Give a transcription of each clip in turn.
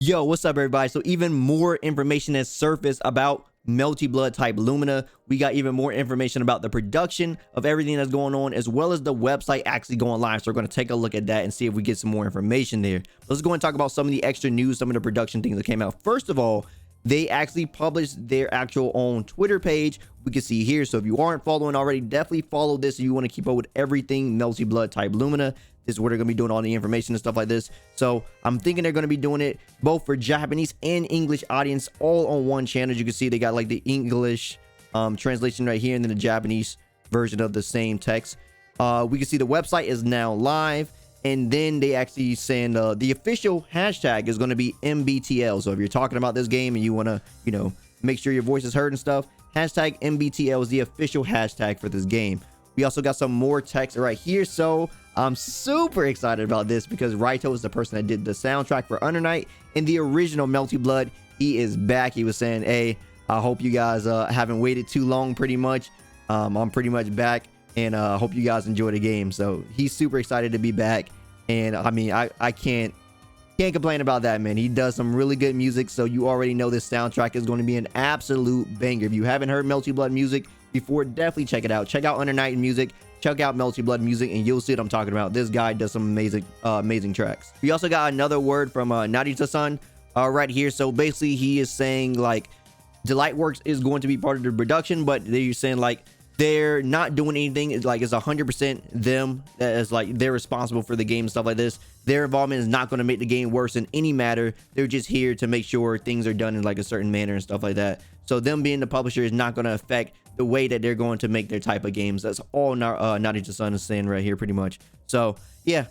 Yo, what's up, everybody? So even more information has surfaced about Melty Blood Type Lumina. We got even more information about the production of everything that's going on, as well as the website actually going live. So we're going to take a look at that and see if we get some more information there. Let's go and talk about some of the extra news, some of the production things that came out. First of all, they actually published their actual own Twitter page. We can see here. So if you aren't following already, definitely follow this if you want to keep up with everything Melty Blood Type Lumina. This is where they're going to be doing all the information and stuff like this. So I'm thinking they're going to be doing it both for Japanese and English audience all on one channel. As you can see, they got like the English translation right here and then the Japanese version of the same text. We can see the website is now live. And then they actually send the official hashtag is going to be MBTL. So if you're talking about this game and you want to, make sure your voice is heard and stuff, hashtag MBTL is the official hashtag for this game. We also got some more text right here. So I'm super excited about this because Raito is the person that did the soundtrack for Under Night in the original Melty Blood. He is back. He was saying, hey, I hope you guys haven't waited too long pretty much. I'm pretty much back. And I hope you guys enjoy the game. So he's super excited to be back. And I mean, I can't complain about that, man. He does some really good music. So you already know this soundtrack is going to be an absolute banger. If you haven't heard Melty Blood music before, definitely check it out. Check out Under Night music. Check out Melty Blood music and you'll see what I'm talking about. This guy does some amazing tracks. We also got another word from Narita-san right here. So basically he is saying like Delightworks is going to be part of the production, but they're saying like they're not doing anything. It's like it's 100% them that is like they're responsible for the game and stuff like this. Their involvement is not going to make the game worse in any matter. They're just here to make sure things are done in like a certain manner and stuff like that. So them being the publisher is not going to affect the way that they're going to make their type of games. That's all Narita-san is saying right here pretty much. So yeah,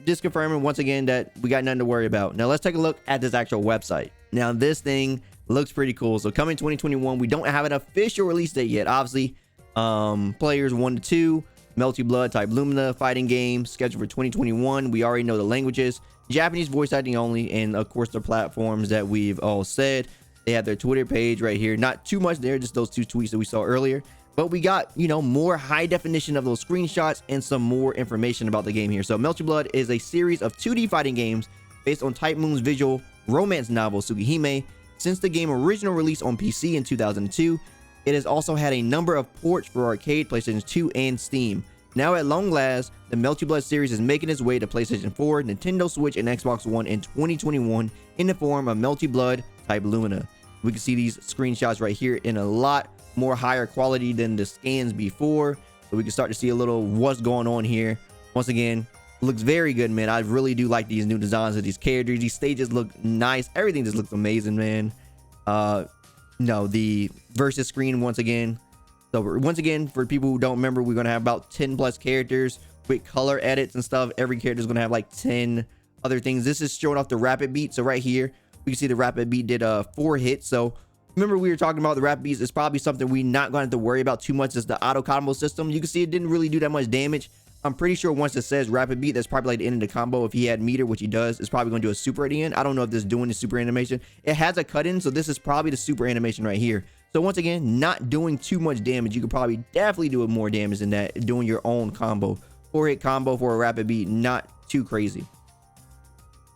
just confirming once again that we got nothing to worry about. Now let's take a look at this actual website. Now this thing looks pretty cool. So coming 2021, we don't have an official release date yet. Obviously, players 1 to 2, Melty Blood Type Lumina fighting game scheduled for 2021. We already know the languages, Japanese voice acting only, and of course the platforms that we've all said. They have their Twitter page right here. Not too much there, just those 2 tweets that we saw earlier. But we got, more high definition of those screenshots and some more information about the game here. So Melty Blood is a series of 2D fighting games based on Type Moon's visual romance novel Tsukihime. Since the game original release on PC in 2002, it has also had a number of ports for arcade, PlayStation 2, and Steam. Now at long last, the Melty Blood series is making its way to PlayStation 4, Nintendo Switch, and Xbox One in 2021 in the form of Melty Blood Type Lumina. We can see these screenshots right here in a lot more higher quality than the scans before. So we can start to see a little what's going on here. Once again, looks very good, man. I really do like these new designs of these characters. These stages look nice. Everything just looks amazing, man. No, the versus screen once again. So once again, for people who don't remember, we're going to have about 10 plus characters with color edits and stuff. Every character is going to have like 10 other things. This is showing off the rapid beat. So right here, we can see the rapid beat did 4 hits. So remember we were talking about the rapid beats. It's probably something we're not going to have to worry about too much. Is the auto combo system. You can see it didn't really do that much damage. I'm pretty sure once it says rapid beat, that's probably like the end of the combo. If he had meter, which he does, it's probably going to do a super at the end. I don't know if this is doing the super animation. It has a cut in, so this is probably the super animation right here. So once again, not doing too much damage. You could probably definitely do more damage than that doing your own combo. 4-hit combo for a rapid beat, not too crazy.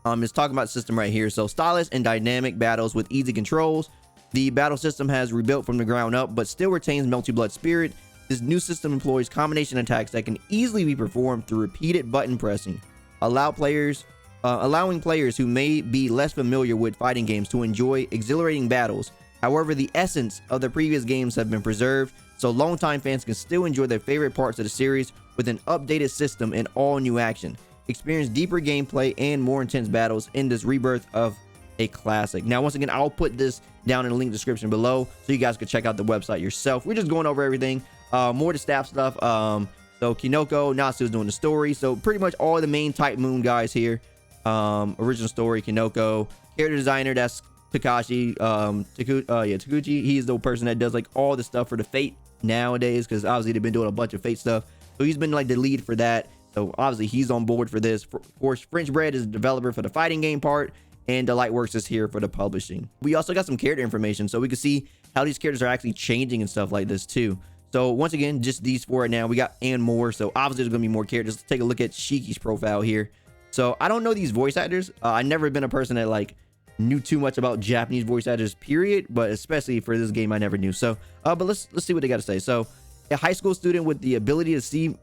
It's talking about system right here. So stylish and dynamic battles with easy controls. The battle system has rebuilt from the ground up, but still retains Melty Blood spirit. This new system employs combination attacks that can easily be performed through repeated button pressing, allowing players who may be less familiar with fighting games to enjoy exhilarating battles. However, the essence of the previous games have been preserved, so longtime fans can still enjoy their favorite parts of the series with an updated system and all new action. Experience deeper gameplay and more intense battles in this rebirth of a classic. Now, once again, I'll put this down in the link description below so you guys can check out the website yourself. We're just going over everything. More to staff stuff. So Kinoko, Natsu is doing the story. So pretty much all the main Type Moon guys here. Original story, Kinoko. Character designer, that's Takashi. Takuchi. He's the person that does like all the stuff for the Fate nowadays, because obviously they've been doing a bunch of Fate stuff. So he's been like the lead for that. So obviously he's on board for this. Of course, French Bread is the developer for the fighting game part, and Delightworks is here for the publishing. We also got some character information, so we can see how these characters are actually changing and stuff like this too. So once again, just these 4 right now. We got and more. So obviously there's gonna be more characters. Let's take a look at Shiki's profile here. So I don't know these voice actors. I've never been a person that like knew too much about Japanese voice actors, period, but especially for this game, I never knew. So, but let's see what they got to say. So, a high school student with the ability to see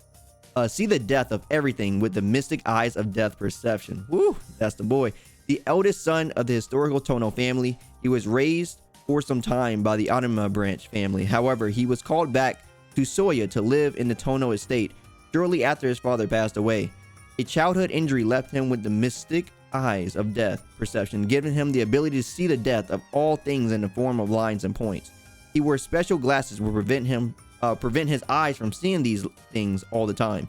the death of everything with the mystic eyes of death perception. Woo, that's the boy. The eldest son of the historical Tono family, he was raised for some time by the Anima branch family. However, he was called back to Soya to live in the Tono estate shortly after his father passed away. A childhood injury left him with the mystic eyes of death perception, giving him the ability to see the death of all things in the form of lines and points. He wore special glasses which prevent his eyes from seeing these things all the time.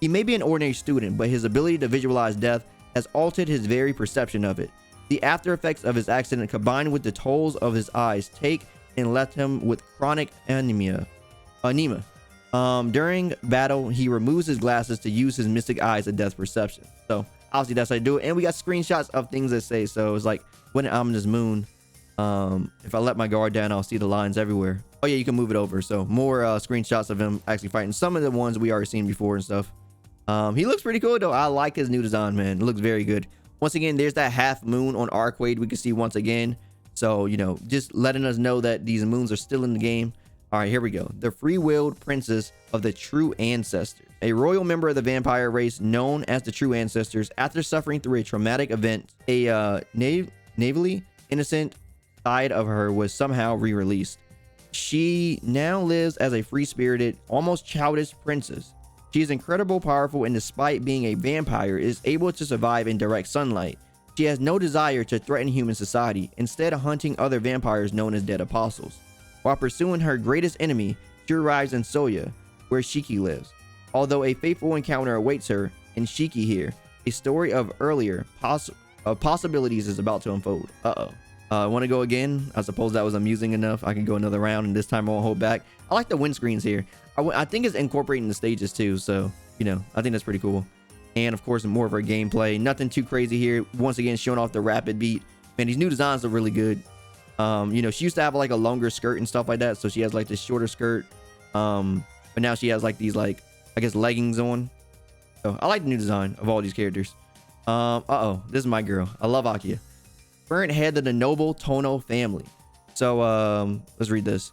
He may be an ordinary student, but his ability to visualize death has altered his very perception of it. The after effects of his accident combined with the tolls of his eyes take and left him with chronic anemia. During battle, he removes his glasses to use his mystic eyes of death perception. So obviously that's how I do it. And we got screenshots of things that say, so it's like when an ominous moon, if I let my guard down, I'll see the lines everywhere. Oh yeah, you can move it over. So more screenshots of him actually fighting. Some of the ones we already seen before and stuff. He looks pretty cool though. I like his new design, man. It looks very good. Once again, there's that half moon on Arcade we can see once again. So, you know, just letting us know that these moons are still in the game. All right, here we go. The free-willed princess of the true ancestors. A royal member of the vampire race known as the true ancestors, after suffering through a traumatic event, a naively innocent side of her was somehow re-released. She now lives as a free-spirited, almost childish princess. She is incredibly powerful and despite being a vampire, is able to survive in direct sunlight. She has no desire to threaten human society, instead of hunting other vampires known as dead apostles. While pursuing her greatest enemy, she arrives in Soya, where Shiki lives. Although a fateful encounter awaits her and Shiki here, a story of earlier possibilities is about to unfold. I want to go again. I suppose that was amusing enough. I can go another round, and this time I won't hold back. I like the windscreens here. I think it's incorporating the stages too, so, you know, I think that's pretty cool. And, of course, more of her gameplay. Nothing too crazy here. Once again, showing off the rapid beat. Man, these new designs are really good. You know, she used to have, like, a longer skirt and stuff like that, so she has, like, this shorter skirt. But now she has, like, these, like, I guess, leggings on. So, I like the new design of all these characters. This is my girl. I love Akia. Current head of the noble Tono family. So, let's read this.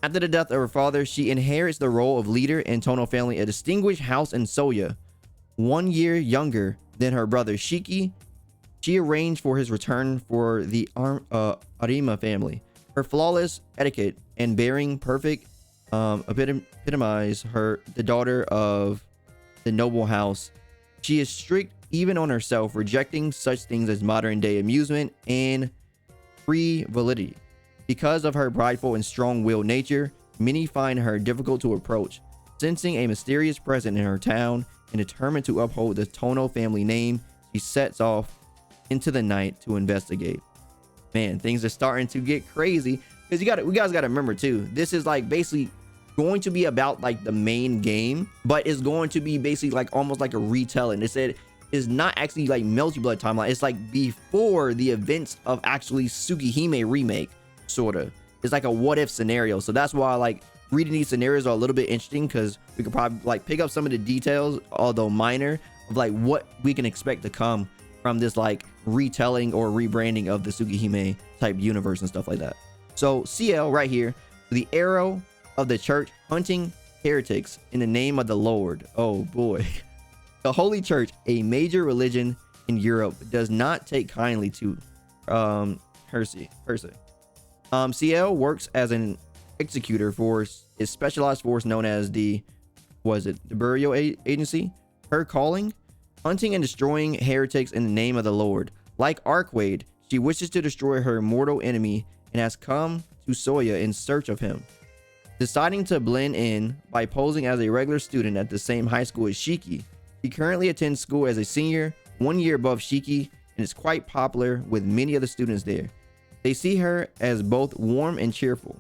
After the death of her father, she inherits the role of leader in Tono family, a distinguished house in Soya. 1 year younger than her brother Shiki, she arranged for his return for the Arima family. Her flawless etiquette and bearing perfect epitomize her the daughter of the noble house. She is strict even on herself, rejecting such things as modern day amusement and frivolity. Because of her prideful and strong-willed nature, many find her difficult to approach. Sensing a mysterious presence in her town and determined to uphold the Tono family name, she sets off into the night to investigate. Man, things are starting to get crazy because we guys got to remember too. This is like basically going to be about like the main game, but it's going to be basically like almost like a retelling. They said it's not actually like Melty Blood timeline. It's like before the events of actually Tsukihime Remake. Sort of, it's like a what if scenario. So that's why like reading these scenarios are a little bit interesting, because we could probably like pick up some of the details, although minor, of like what we can expect to come from this like retelling or rebranding of the Tsukihime type universe and stuff like that. So CL right here, the arrow of the church hunting heretics in the name of the Lord. Oh boy. The Holy Church, a major religion in Europe, does not take kindly to heresy. CL works as an executor for his specialized force known as the Burial Agency. Her calling, hunting and destroying heretics in the name of the Lord. Like Arcade, she wishes to destroy her mortal enemy and has come to Soya in search of him. Deciding to blend in by posing as a regular student at the same high school as Shiki, she currently attends school as a senior, 1 year above Shiki, and is quite popular with many of the students there. They see her as both warm and cheerful.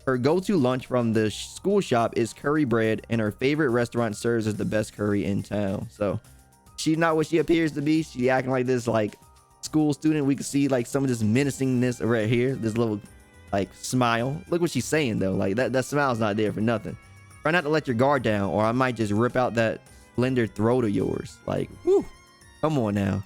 Her go-to lunch from the school shop is curry bread, and her favorite restaurant serves as the best curry in town. So she's not what she appears to be. She acting like this like school student. We can see like some of this menacingness right here. This little like smile. Look what she's saying though. Like that smile's not there for nothing. Try not to let your guard down, or I might just rip out that slender throat of yours. Like, whoo, come on now.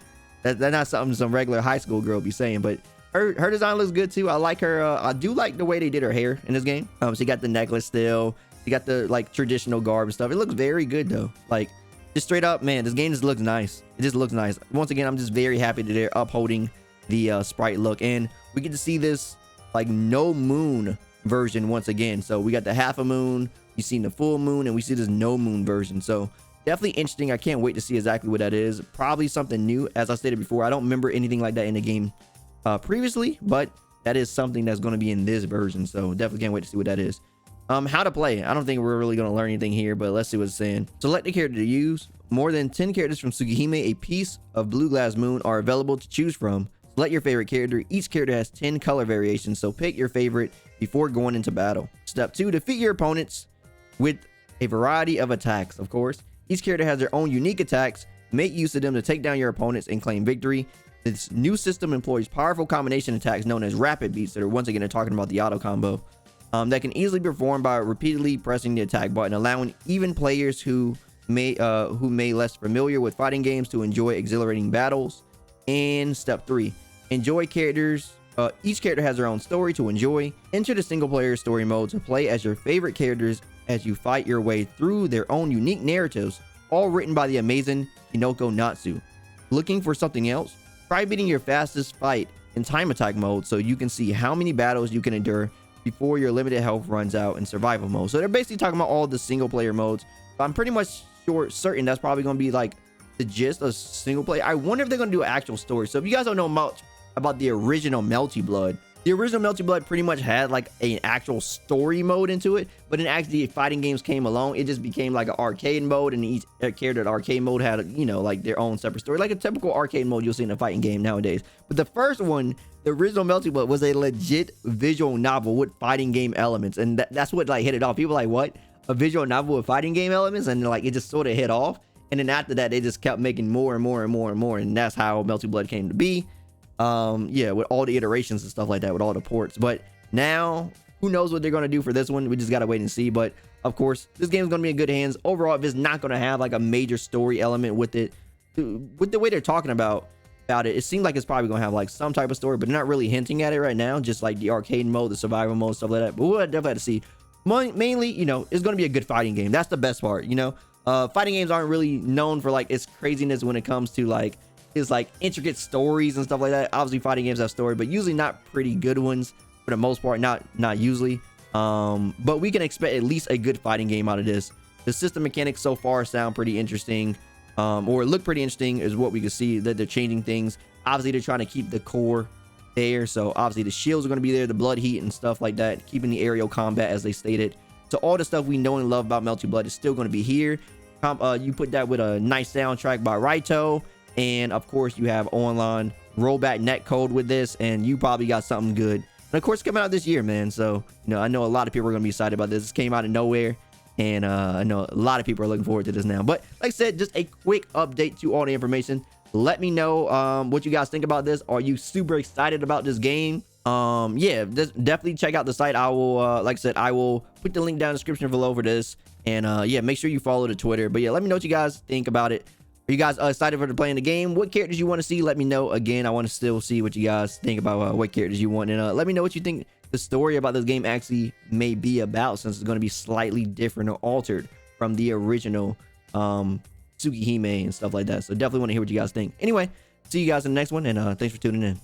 That's not something some regular high school girl be saying, but her design looks good too. I like her. I do like the way they did her hair in this game. She got the necklace still. She got the like traditional garb and stuff. It looks very good though. Like just straight up, man, this game just looks nice. It just looks nice. Once again, I'm just very happy that they're upholding the sprite look, and we get to see this like no moon version once again. So we got the half a moon, you've seen the full moon, and we see this no moon version. So definitely interesting. I can't wait to see exactly what that is. Probably something new. As I stated before, I don't remember anything like that in the game previously, but that is something that's going to be in this version. So definitely can't wait to see what that is. How to play. I don't think we're really going to learn anything here, but let's see what it's saying. Select the character to use. More than 10 characters from Tsukihime, a piece of blue glass moon, are available to choose from. Select your favorite character. Each character has 10 color variations, so pick your favorite before going into battle. Step 2, defeat your opponents with a variety of attacks, of course. Each character has their own unique attacks. Make use of them to take down your opponents and claim victory. This new system employs powerful combination attacks known as rapid beats that are once again talking about the auto combo that can easily be performed by repeatedly pressing the attack button, allowing even players who may less familiar with fighting games to enjoy exhilarating battles. And step 3, enjoy characters. Each character has their own story to enjoy. Enter the single player story mode to play as your favorite characters as you fight your way through their own unique narratives, all written by the amazing Hinoko Natsu. Looking for something else? Try beating your fastest fight in time attack mode so you can see how many battles you can endure before your limited health runs out in survival mode. So they're basically talking about all the single player modes. I'm pretty much certain that's probably going to be like the gist of single player. I wonder if they're going to do an actual story. So if you guys don't know much about the original Melty Blood, the original Melty Blood pretty much had like an actual story mode into it, but then actually fighting games came along, it just became like an arcade mode, and each character in arcade mode had, you know, like their own separate story, like a typical arcade mode you'll see in a fighting game nowadays. But the first one, the original Melty Blood, was a legit visual novel with fighting game elements, and that's what like hit it off. People were like, what? A visual novel with fighting game elements? And like it just sort of hit off. And then after that, they just kept making more and more and more and more, and that's how Melty Blood came to be. Yeah, with all the iterations and stuff like that, with all the ports. But now who knows what they're going to do for this one. We just got to wait and see. But of course, this game is going to be in good hands overall. If it's not going to have like a major story element with it, with the way they're talking about it, it seems like it's probably going to have like some type of story, but they're not really hinting at it right now, just like the arcade mode, the survival mode, stuff like that. But we'll definitely have to see. Mainly, you know, it's going to be a good fighting game. That's the best part. You know, fighting games aren't really known for like its craziness when it comes to like is like intricate stories and stuff like that. Obviously fighting games have story, but usually not pretty good ones for the most part. Not usually, but we can expect at least a good fighting game out of this. The system mechanics so far sound pretty interesting, or look pretty interesting, is what we can see that they're changing things. Obviously they're trying to keep the core there, so obviously the shields are going to be there, the blood heat and stuff like that, keeping the aerial combat as they stated. So all the stuff we know and love about Melty Blood is still going to be here. You put that with a nice soundtrack by Raito, and of course you have online rollback netcode with this, and you probably got something good. And of course, coming out this year, man. So, you know, I know a lot of people are going to be excited about this. This came out of nowhere, and I know a lot of people are looking forward to this now. But like I said, just a quick update to all the information. Let me know what you guys think about this. Are you super excited about this game? Yeah, definitely check out the site. I will, like I said, I will put the link down in the description below for this. And yeah, make sure you follow the Twitter. But yeah, let me know what you guys think about it. Are you guys excited for playing the game? What characters you want to see? Let me know. Again, I want to still see what you guys think about what characters you want. And let me know what you think the story about this game actually may be about, since it's going to be slightly different or altered from the original Tsukihime and stuff like that. So definitely want to hear what you guys think. Anyway, see you guys in the next one, and thanks for tuning in.